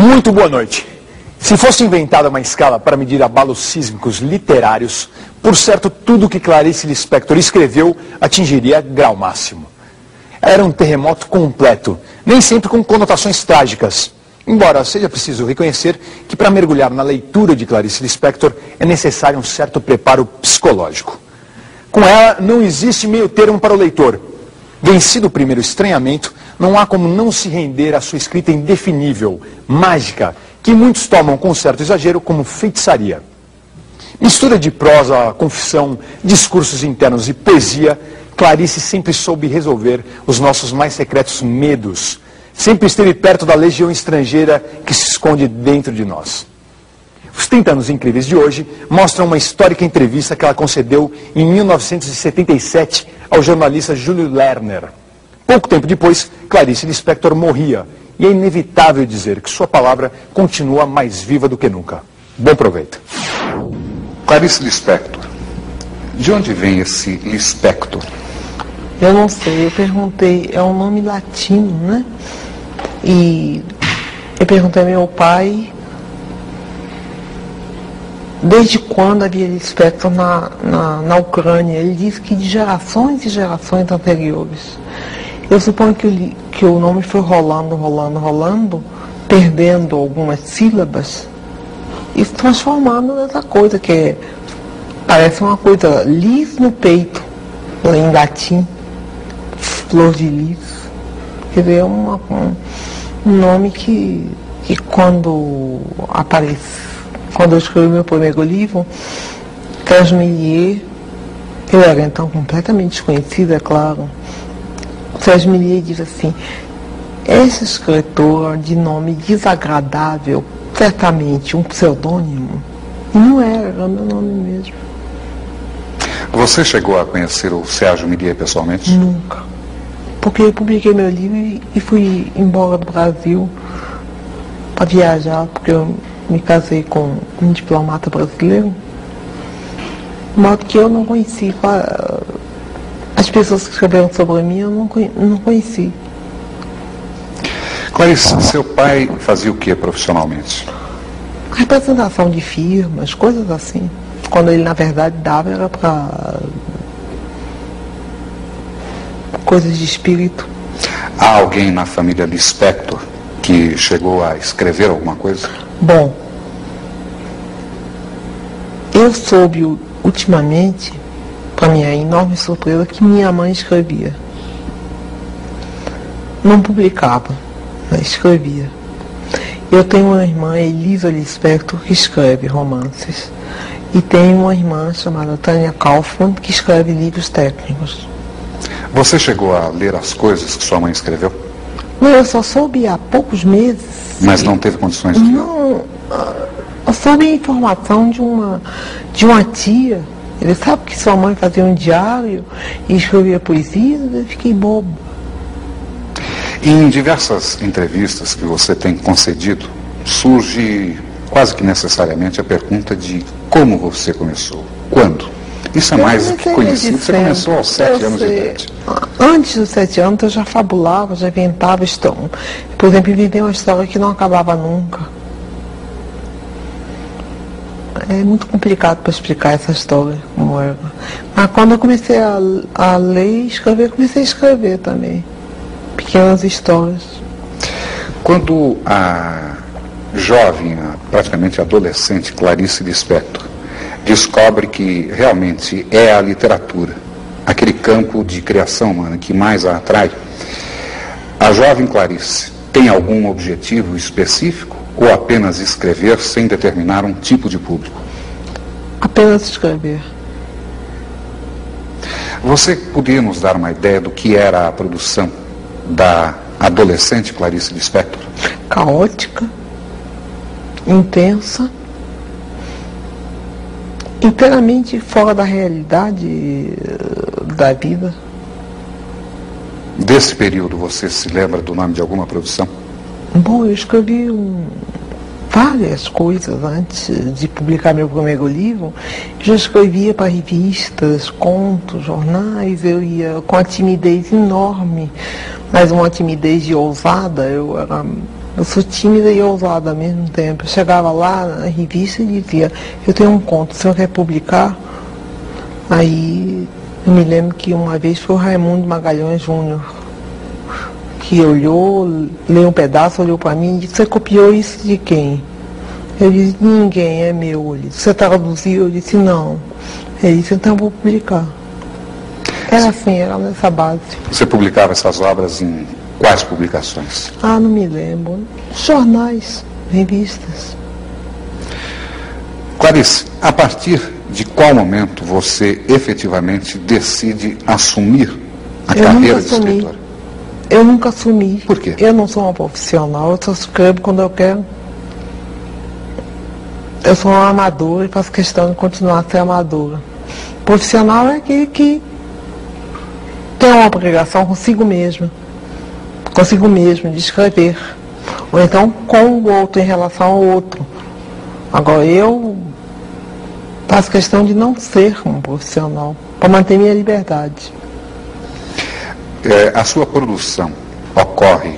Muito boa noite. Se fosse inventada uma escala para medir abalos sísmicos literários, por certo, tudo que Clarice Lispector escreveu atingiria grau máximo. Era um terremoto completo, nem sempre com conotações trágicas. Embora seja preciso reconhecer que para mergulhar na leitura de Clarice Lispector é necessário um certo preparo psicológico. Com ela não existe meio termo para o leitor. Vencido o primeiro estranhamento, não há como não se render à sua escrita indefinível, mágica, que muitos tomam com certo exagero como feitiçaria. Mistura de prosa, confissão, discursos internos e poesia, Clarice sempre soube resolver os nossos mais secretos medos. Sempre esteve perto da legião estrangeira que se esconde dentro de nós. Os 30 anos incríveis de hoje mostram uma histórica entrevista que ela concedeu em 1977 ao jornalista Júlio Lerner. Pouco tempo depois, Clarice Lispector morria, e é inevitável dizer que sua palavra continua mais viva do que nunca. Bom proveito. Clarice Lispector, de onde vem esse Lispector? Eu não sei, eu perguntei, é um nome latino, né? E eu perguntei ao meu pai desde quando havia Lispector na Ucrânia. Ele disse que de gerações e gerações anteriores. Eu suponho que o nome foi rolando, perdendo algumas sílabas e se transformando nessa coisa que parece uma coisa lis no peito, em latim, flor de lis. Quer dizer, é um nome que quando eu escrevi meu primeiro livro, Transmilier, eu era então completamente desconhecida, é claro. Transmilier diz assim: essa escritora de nome desagradável, certamente um pseudônimo. E não era meu nome mesmo. Você chegou a conhecer o Sérgio Millier pessoalmente? Nunca. Porque eu publiquei meu livro e fui embora do Brasil para viajar, porque eu me casei com um diplomata brasileiro. De modo que eu não conheci as pessoas que escreveram sobre mim, eu não conheci. Clarice, seu pai fazia o que profissionalmente? Representação de firmas, coisas assim. Quando ele, na verdade, dava, era para coisas de espírito. Há alguém na família Lispector que chegou a escrever alguma coisa? Bom, eu soube ultimamente, para minha enorme surpresa, que minha mãe escrevia. Não publicava, mas escrevia. Eu tenho uma irmã, Elisa Lispector, que escreve romances. E tenho uma irmã chamada Tânia Kaufmann, que escreve livros técnicos. Você chegou a ler as coisas que sua mãe escreveu? Não, eu só soube há poucos meses. Mas não teve condições de... Não, eu soube a informação de uma tia. Ele sabe que sua mãe fazia um diário e escrevia poesias, eu fiquei bobo. Em diversas entrevistas que você tem concedido, surge quase que necessariamente a pergunta de como você começou, quando. Isso é mais do que conhecido, você começou aos 7 anos de idade. Antes dos 7 anos eu já fabulava, já inventava história. Por exemplo, inventei uma história que não acabava nunca. É muito complicado para explicar essa história, como era. Mas quando eu comecei a ler e escrever, comecei a escrever também. Pequenas histórias. Quando a jovem, praticamente adolescente Clarice Lispector descobre que realmente é a literatura, aquele campo de criação humana que mais a atrai, a jovem Clarice tem algum objetivo específico ou apenas escrever sem determinar um tipo de público? Apenas escrever. Você poderia nos dar uma ideia do que era a produção da adolescente Clarice Lispector? Caótica, intensa, inteiramente fora da realidade da vida. Desse período, você se lembra do nome de alguma produção? Bom, eu escrevi várias coisas antes de publicar meu primeiro livro. Eu já escrevia para revistas, contos, jornais. Eu ia com a timidez enorme Mas uma timidez e ousada, eu sou tímida e ousada ao mesmo tempo. Eu chegava lá na revista e dizia, eu tenho um conto, o senhor quer publicar? Aí eu me lembro que uma vez foi o Raimundo Magalhães Júnior, que olhou, leu um pedaço, olhou para mim e disse, você copiou isso de quem? Eu disse, ninguém, é meu. Ele disse, você traduziu? Eu disse, não. Ele disse, então eu vou publicar. Era assim, era nessa base. Você publicava essas obras em quais publicações? Ah, não me lembro. Jornais, revistas. Clarice, a partir de qual momento você efetivamente decide assumir a carreira de escritora? Eu nunca assumi. Por quê? Eu não sou uma profissional, eu só escrevo quando eu quero. Eu sou uma amadora e faço questão de continuar a ser amadora. Profissional é aquele que tem uma obrigação consigo mesmo de escrever. Ou então com o outro, em relação ao outro. Agora eu faço questão de não ser um profissional, para manter minha liberdade. A sua produção ocorre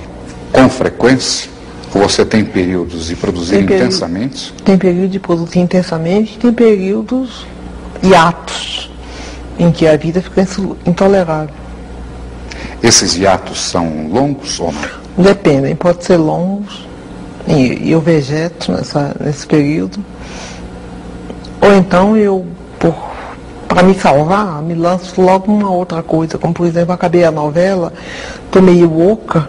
com frequência? Ou você tem períodos de produzir intensamente? Tem período de produzir intensamente, tem períodos hiatos, em que a vida fica intolerável. Esses hiatos são longos ou não? Dependem, pode ser longos, e eu vegeto nesse período. Ou então eu, para me salvar, me lanço logo uma outra coisa, como por exemplo, acabei a novela, estou meio louca,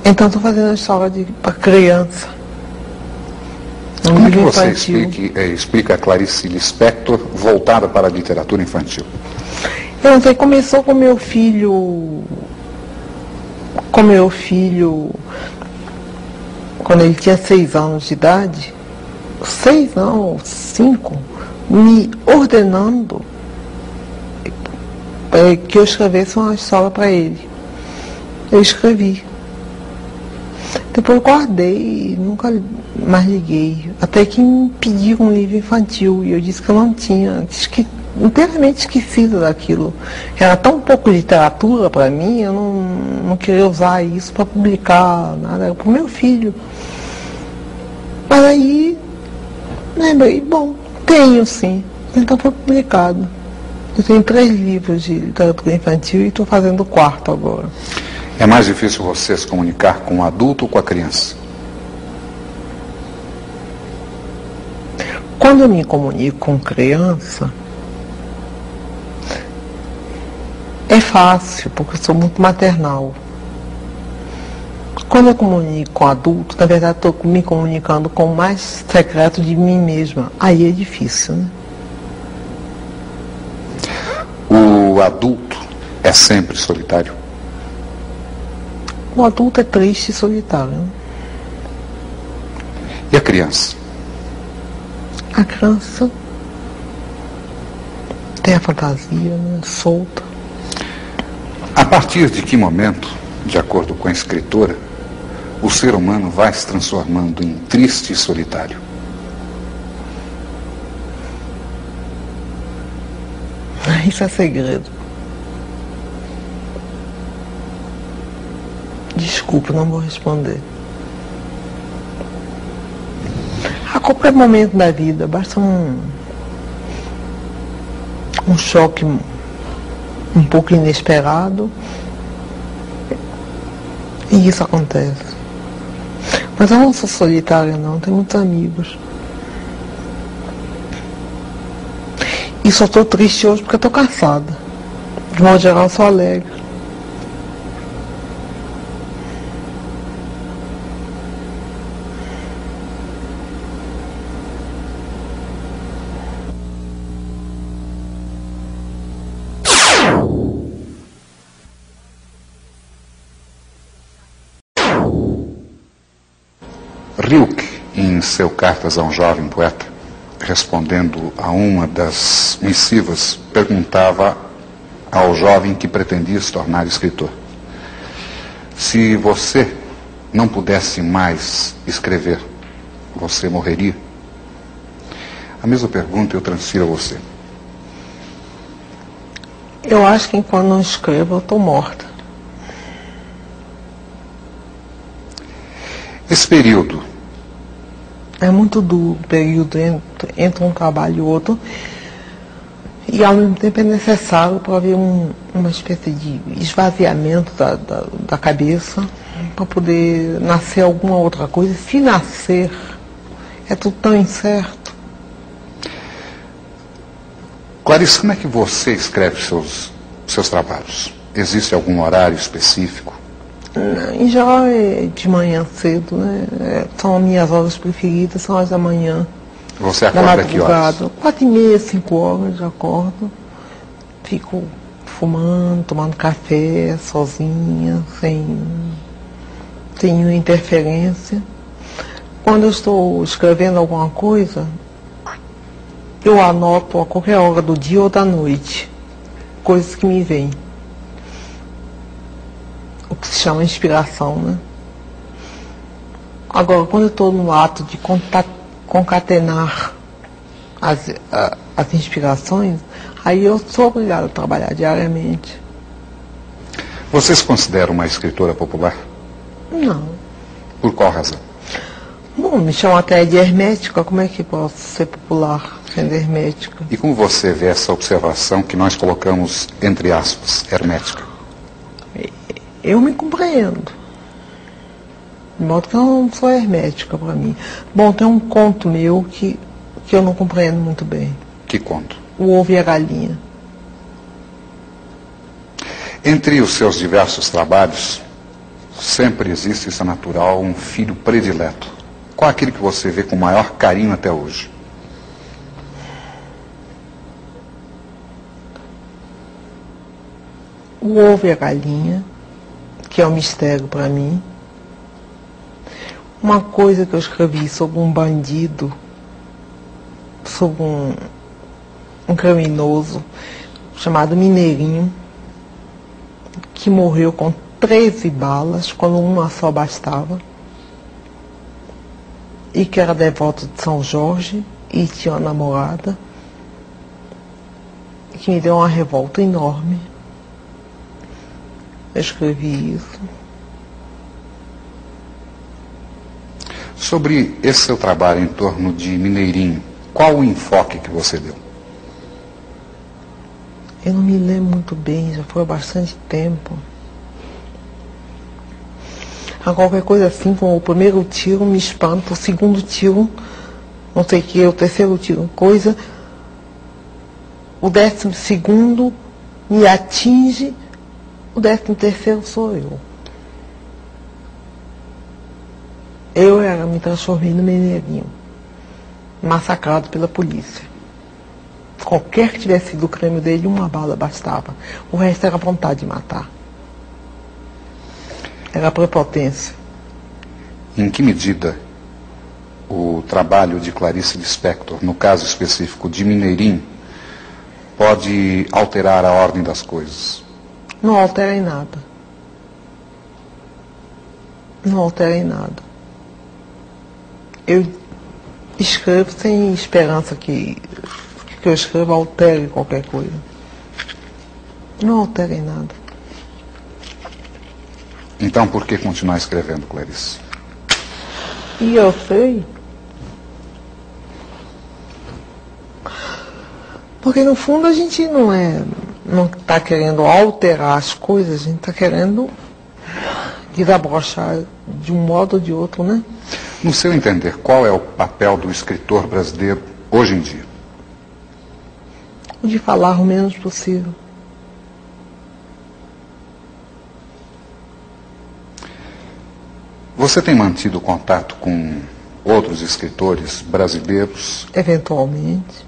então estou fazendo a história para criança. Como que você explica a Clarice Lispector voltada para a literatura infantil? Eu não sei, começou com meu filho, quando ele tinha 6 anos de idade, 6 não, 5, me ordenando que eu escrevesse uma história para ele. Eu escrevi. Depois eu guardei, nunca mais liguei. Até que me pediram um livro infantil e eu disse que eu não tinha, inteiramente esquecida daquilo. Era tão pouco literatura para mim, eu não queria usar isso para publicar nada, era para o meu filho. Mas aí, lembrei, bom, tenho sim, então foi publicado. Eu tenho 3 livros de literatura infantil e estou fazendo o 4º agora. É mais difícil você se comunicar com o adulto ou com a criança? Quando eu me comunico com criança, é fácil, porque eu sou muito maternal. Quando eu comunico com adulto, na verdade estou me comunicando com o mais secreto de mim mesma. Aí é difícil, né? O adulto é sempre solitário? O adulto é triste e solitário, né? E a criança? A criança tem a fantasia, né, solta. A partir de que momento, de acordo com a escritora, o ser humano vai se transformando em triste e solitário? Isso é segredo. Desculpa, não vou responder. A qualquer momento da vida, basta um choque um pouco inesperado e isso acontece. Mas eu não sou solitária não, tenho muitos amigos. E só estou triste hoje porque estou cansada. De modo geral, eu sou alegre. Rilke, em seu Cartas a um Jovem Poeta, respondendo a uma das missivas, perguntava ao jovem que pretendia se tornar escritor: se você não pudesse mais escrever, você morreria? A mesma pergunta eu transfiro a você. Eu acho que enquanto não escrevo, eu estou morta. Esse período, É muito duro o período entre um trabalho e outro. E ao mesmo tempo é necessário para haver uma espécie de esvaziamento da cabeça, para poder nascer alguma outra coisa. Se nascer, é tudo tão incerto. Clarice, como é que você escreve seus trabalhos? Existe algum horário específico? Em geral é de manhã cedo, né? São as minhas horas preferidas, são as da manhã. Você Da acorda que horas? madrugada, 4h30, 5 horas, já acordo. Fico fumando, tomando café, sozinha, sem nenhuma interferência. Quando eu estou escrevendo alguma coisa, eu anoto a qualquer hora do dia ou da noite, coisas que me vêm. O que se chama inspiração, né? Agora, quando eu estou no ato de concatenar as inspirações, aí eu sou obrigada a trabalhar diariamente. Você se considera uma escritora popular? Não. Por qual razão? Bom, me chamam até de hermética, como é que posso ser popular sendo hermética? E como você vê essa observação que nós colocamos entre aspas, hermética? Eu me compreendo. De modo que eu não sou hermética para mim. Bom, tem um conto meu que eu não compreendo muito bem. Que conto? O Ovo e a Galinha. Entre os seus diversos trabalhos, sempre existe, isso é natural, um filho predileto. Qual é aquele que você vê com maior carinho até hoje? O Ovo e a Galinha, que é um mistério para mim. Uma coisa que eu escrevi sobre um bandido, sobre um criminoso chamado Mineirinho, que morreu com 13 balas, quando uma só bastava, e que era devoto de São Jorge e tinha uma namorada, que me deu uma revolta enorme. Eu escrevi isso. Sobre esse seu trabalho em torno de Mineirinho, qual o enfoque que você deu? Eu não me lembro muito bem, já foi há bastante tempo. A qualquer coisa assim, como o primeiro tiro me espanta, o segundo tiro, não sei o que, o terceiro tiro, coisa. O 12º me atinge, o 13º sou eu. Eu me transformei no Mineirinho, massacrado pela polícia. Qualquer que tivesse sido o crime dele, uma bala bastava. O resto era vontade de matar. Era prepotência. Em que medida o trabalho de Clarice Lispector, no caso específico de Mineirinho, pode alterar a ordem das coisas? Não altera em nada. Não altera em nada. Eu escrevo sem esperança que eu escreva altere qualquer coisa. Não altera em nada. Então, por que continuar escrevendo, Clarice? E eu sei. Porque no fundo a gente não está querendo alterar as coisas, a gente está querendo desabrochar de um modo ou de outro, né? No seu entender, qual é o papel do escritor brasileiro hoje em dia? O de falar o menos possível. Você tem mantido contato com outros escritores brasileiros? Eventualmente.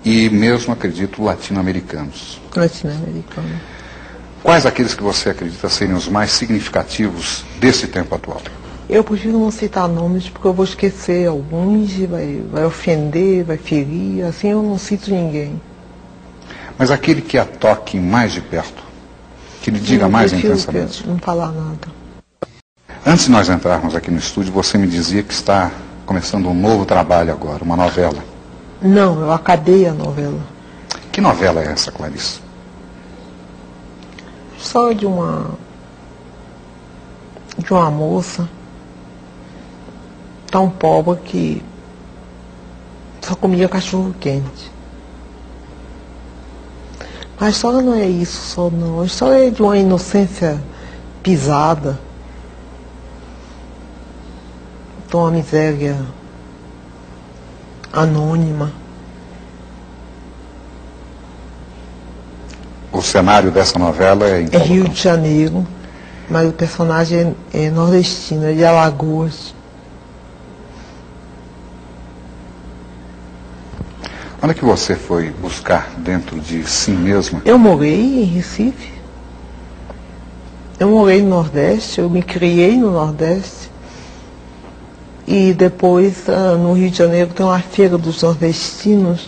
E mesmo, acredito, latino-americanos. Latino-americano. Quais aqueles que você acredita serem os mais significativos desse tempo atual? Eu prefiro não citar nomes porque eu vou esquecer alguns, vai ofender, vai ferir, assim eu não cito ninguém. Mas aquele que a toque mais de perto, que lhe diga mais intensamente. Não falar nada. Antes de nós entrarmos aqui no estúdio, você me dizia que está começando um novo trabalho agora, uma novela. Não, eu acabei a novela. Que novela é essa, Clarice? Só de uma moça tão pobre que só comia cachorro quente. Mas a história não é isso só, não. A história é de uma inocência pisada, de uma miséria anônima. O cenário dessa novela é em É Rio de Janeiro, mas o personagem é nordestino, é de Alagoas. Onde é que você foi buscar dentro de si mesma? Eu morei em Recife. Eu morei no Nordeste, eu me criei no Nordeste. E depois, no Rio de Janeiro, tem uma feira dos nordestinos,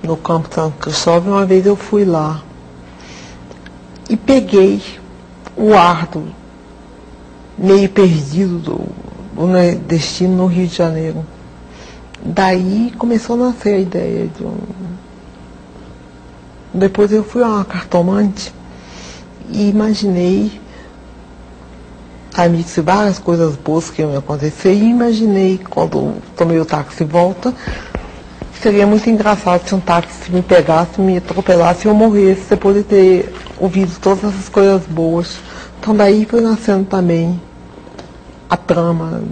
no Campo São Cristóvão. Uma vez eu fui lá e peguei o ar meio perdido do nordestino no Rio de Janeiro. Daí começou a nascer a ideia de Depois eu fui a uma cartomante e imaginei, aí me disse várias coisas boas que iam acontecer, e imaginei, quando tomei o táxi de volta, seria muito engraçado se um táxi me pegasse, me atropelasse e eu morresse depois de ter ouvido todas essas coisas boas. Então daí foi nascendo também a trama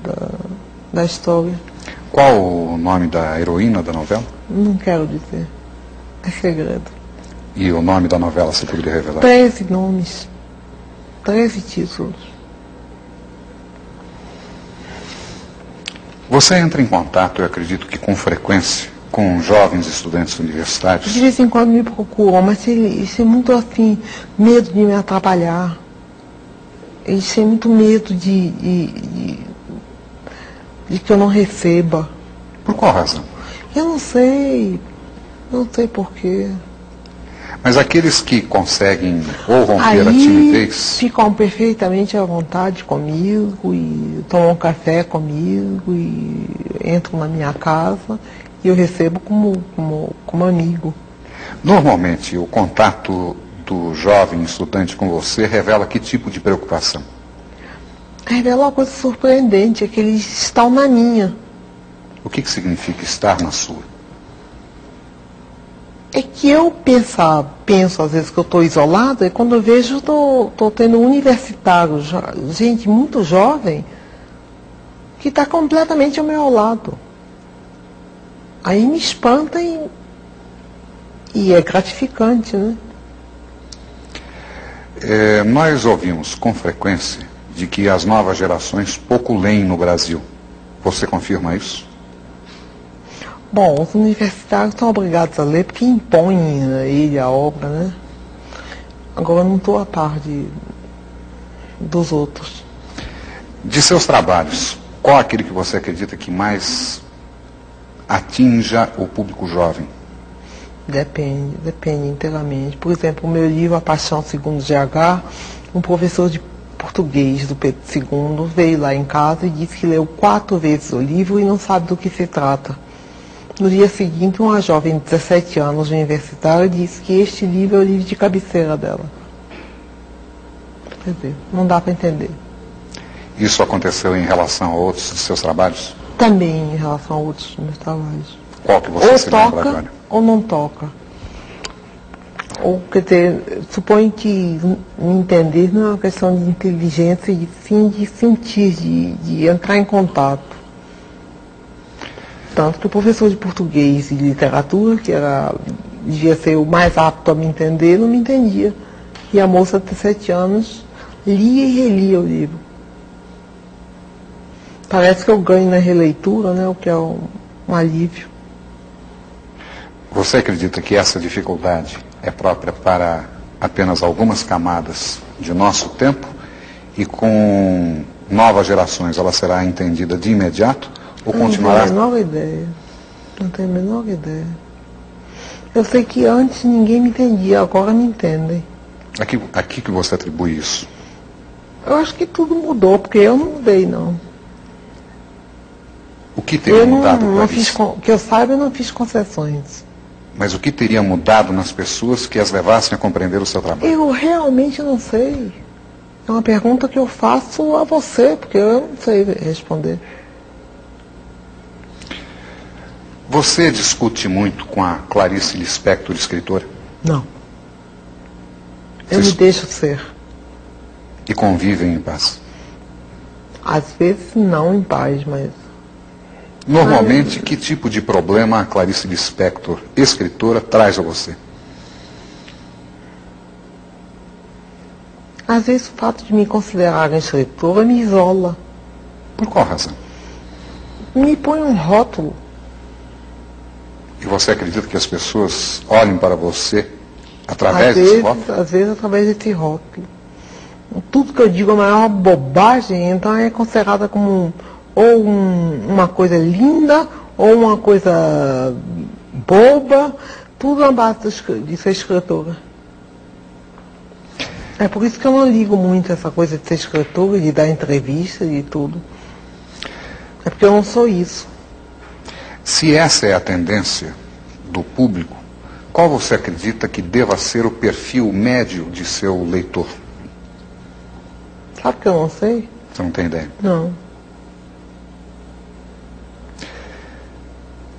da história. Qual o nome da heroína da novela? Não quero dizer. É segredo. E o nome da novela, você poderia revelar? 13 nomes. 13 títulos. Você entra em contato, eu acredito que com frequência, com jovens estudantes universitários? De vez em quando me procuram, mas isso é muito assim, medo de me atrapalhar. Eles têm muito medo de que eu não receba. Por qual razão? Eu não sei porquê. Mas aqueles que conseguem ou romper Aí a timidez... ficam perfeitamente à vontade comigo e tomam um café comigo e entram na minha casa e eu recebo como amigo. Normalmente, o contato do jovem estudante com você revela que tipo de preocupação? Revela uma coisa surpreendente, é que eles estão na minha. O que significa estar na sua? É que eu penso às vezes que eu estou isolada, e quando eu vejo, estou tendo um universitário, gente muito jovem, que está completamente ao meu lado. Aí me espanta e é gratificante, né? Nós ouvimos com frequência de que as novas gerações pouco leem no Brasil. Você confirma isso? Bom, os universitários estão obrigados a ler porque impõem a ele a obra, né? Agora eu não estou a par dos outros. De seus trabalhos, qual aquele que você acredita que mais atinja o público jovem? Depende inteiramente. Por exemplo, o meu livro A Paixão Segundo GH, um professor de português do Pedro II veio lá em casa e disse que leu 4 vezes o livro e não sabe do que se trata. No dia seguinte, uma jovem de 17 anos, universitária, disse que este livro é o livro de cabeceira dela. Quer dizer, não dá para entender. Isso aconteceu em relação a outros de seus trabalhos? Também em relação a outros dos meus trabalhos. Qual que você Ou se lembra toca agora? ou não toca. Ou, quer dizer, suponho que me entender não é uma questão de inteligência, e sim de sentir, de entrar em contato. Tanto que o professor de português e literatura, que devia ser o mais apto a me entender, não me entendia. E a moça de 17 anos lia e relia o livro. Parece que eu ganho na releitura, né, o que é um alívio. Você acredita que essa dificuldade é própria para apenas algumas camadas de nosso tempo e com novas gerações ela será entendida de imediato ou continuará? Não tenho a menor ideia. Não tenho a menor ideia. Eu sei que antes ninguém me entendia, agora me entendem. A que você atribui isso? Eu acho que tudo mudou, porque eu não mudei, não. O que teria mudado, que eu saiba, eu não fiz concessões. Mas o que teria mudado nas pessoas que as levassem a compreender o seu trabalho? Eu realmente não sei. É uma pergunta que eu faço a você, porque eu não sei responder. Você discute muito com a Clarice Lispector, escritora? Não. Eu me deixo ser. E convivem em paz? Às vezes não em paz, mas... Normalmente, que tipo de problema a Clarice Lispector, escritora, traz a você? Às vezes o fato de me considerarem escritora me isola. Por qual razão? Me põe um rótulo. E você acredita que as pessoas olhem para você através desse rótulo? Às vezes através desse rótulo. Tudo que eu digo é a maior bobagem, então é considerada como uma coisa linda, ou uma coisa boba, tudo na base de ser escritora. É por isso que eu não ligo muito essa coisa de ser escritora, de dar entrevista e tudo. É porque eu não sou isso. Se essa é a tendência do público, qual você acredita que deva ser o perfil médio de seu leitor? Sabe que eu não sei? Você não tem ideia? Não.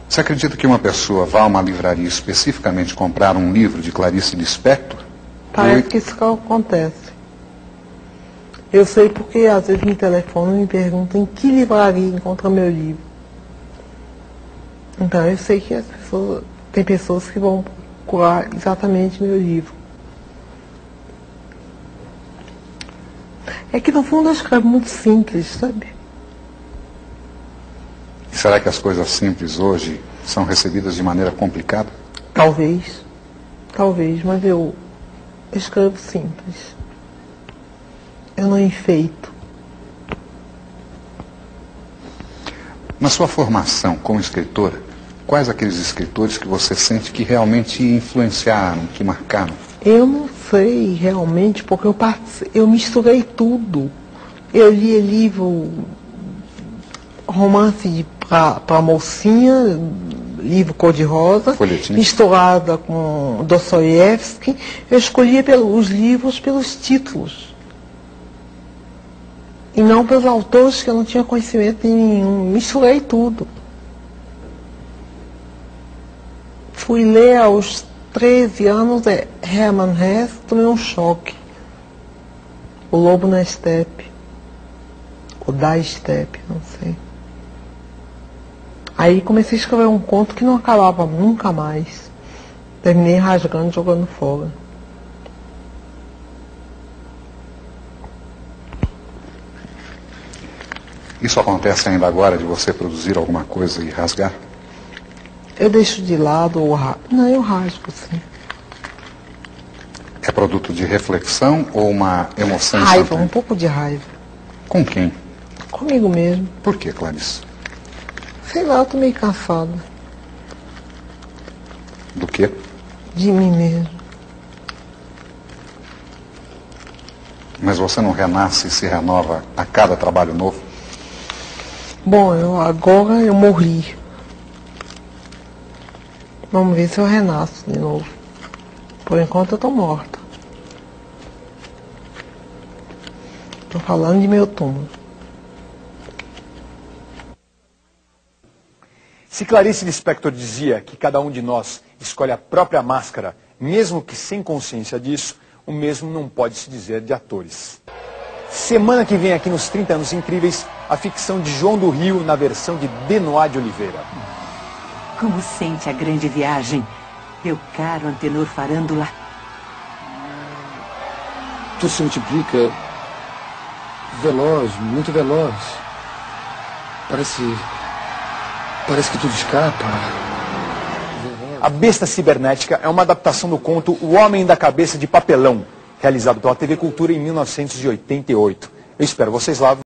Você acredita que uma pessoa vá a uma livraria especificamente comprar um livro de Clarice Lispector? Parece que isso acontece. Eu sei porque às vezes me telefonam e me perguntam em que livraria encontra meu livro. Então eu sei que tem pessoas que vão procurar exatamente meu livro. É que no fundo eu escrevo muito simples, sabe? E será que as coisas simples hoje são recebidas de maneira complicada? Talvez, mas eu escrevo simples. Eu não enfeito. Na sua formação como escritora, quais aqueles escritores que você sente que realmente influenciaram, que marcaram? Eu não sei realmente, porque eu misturei tudo. Eu lia livro, romance para mocinha, livro cor-de-rosa, misturada com Dostoiévski. Eu escolhia os livros pelos títulos. E não pelos autores que eu não tinha conhecimento nenhum. Misturei tudo. Fui ler aos 13 anos Hermann Hesse, tomei um choque. O Lobo na Estepe. Ou da Estepe, não sei. Aí comecei a escrever um conto que não acabava nunca mais. Terminei rasgando e jogando fora. Isso acontece ainda agora, de você produzir alguma coisa e rasgar? Eu deixo de lado ou rasgo. Não, eu rasgo, sim. É produto de reflexão ou uma emoção Raiva, instantânea? Um pouco de raiva. Com quem? Comigo mesmo. Por que, Clarice? Sei lá, eu tô meio cansada. Do quê? De mim mesmo. Mas você não renasce e se renova a cada trabalho novo? Bom, agora eu morri. Vamos ver se eu renasço de novo. Por enquanto eu tô morta. Tô falando de meu túmulo. Se Clarice Lispector dizia que cada um de nós escolhe a própria máscara, mesmo que sem consciência disso, o mesmo não pode se dizer de atores. Semana que vem aqui nos 30 Anos Incríveis, a ficção de João do Rio na versão de Benoit de Oliveira. Como sente a grande viagem, meu caro Antenor Farândula? Tudo se multiplica. Veloz, muito veloz. Parece que tudo escapa. A Besta Cibernética é uma adaptação do conto O Homem da Cabeça de Papelão, realizado pela TV Cultura em 1988. Eu espero vocês lá.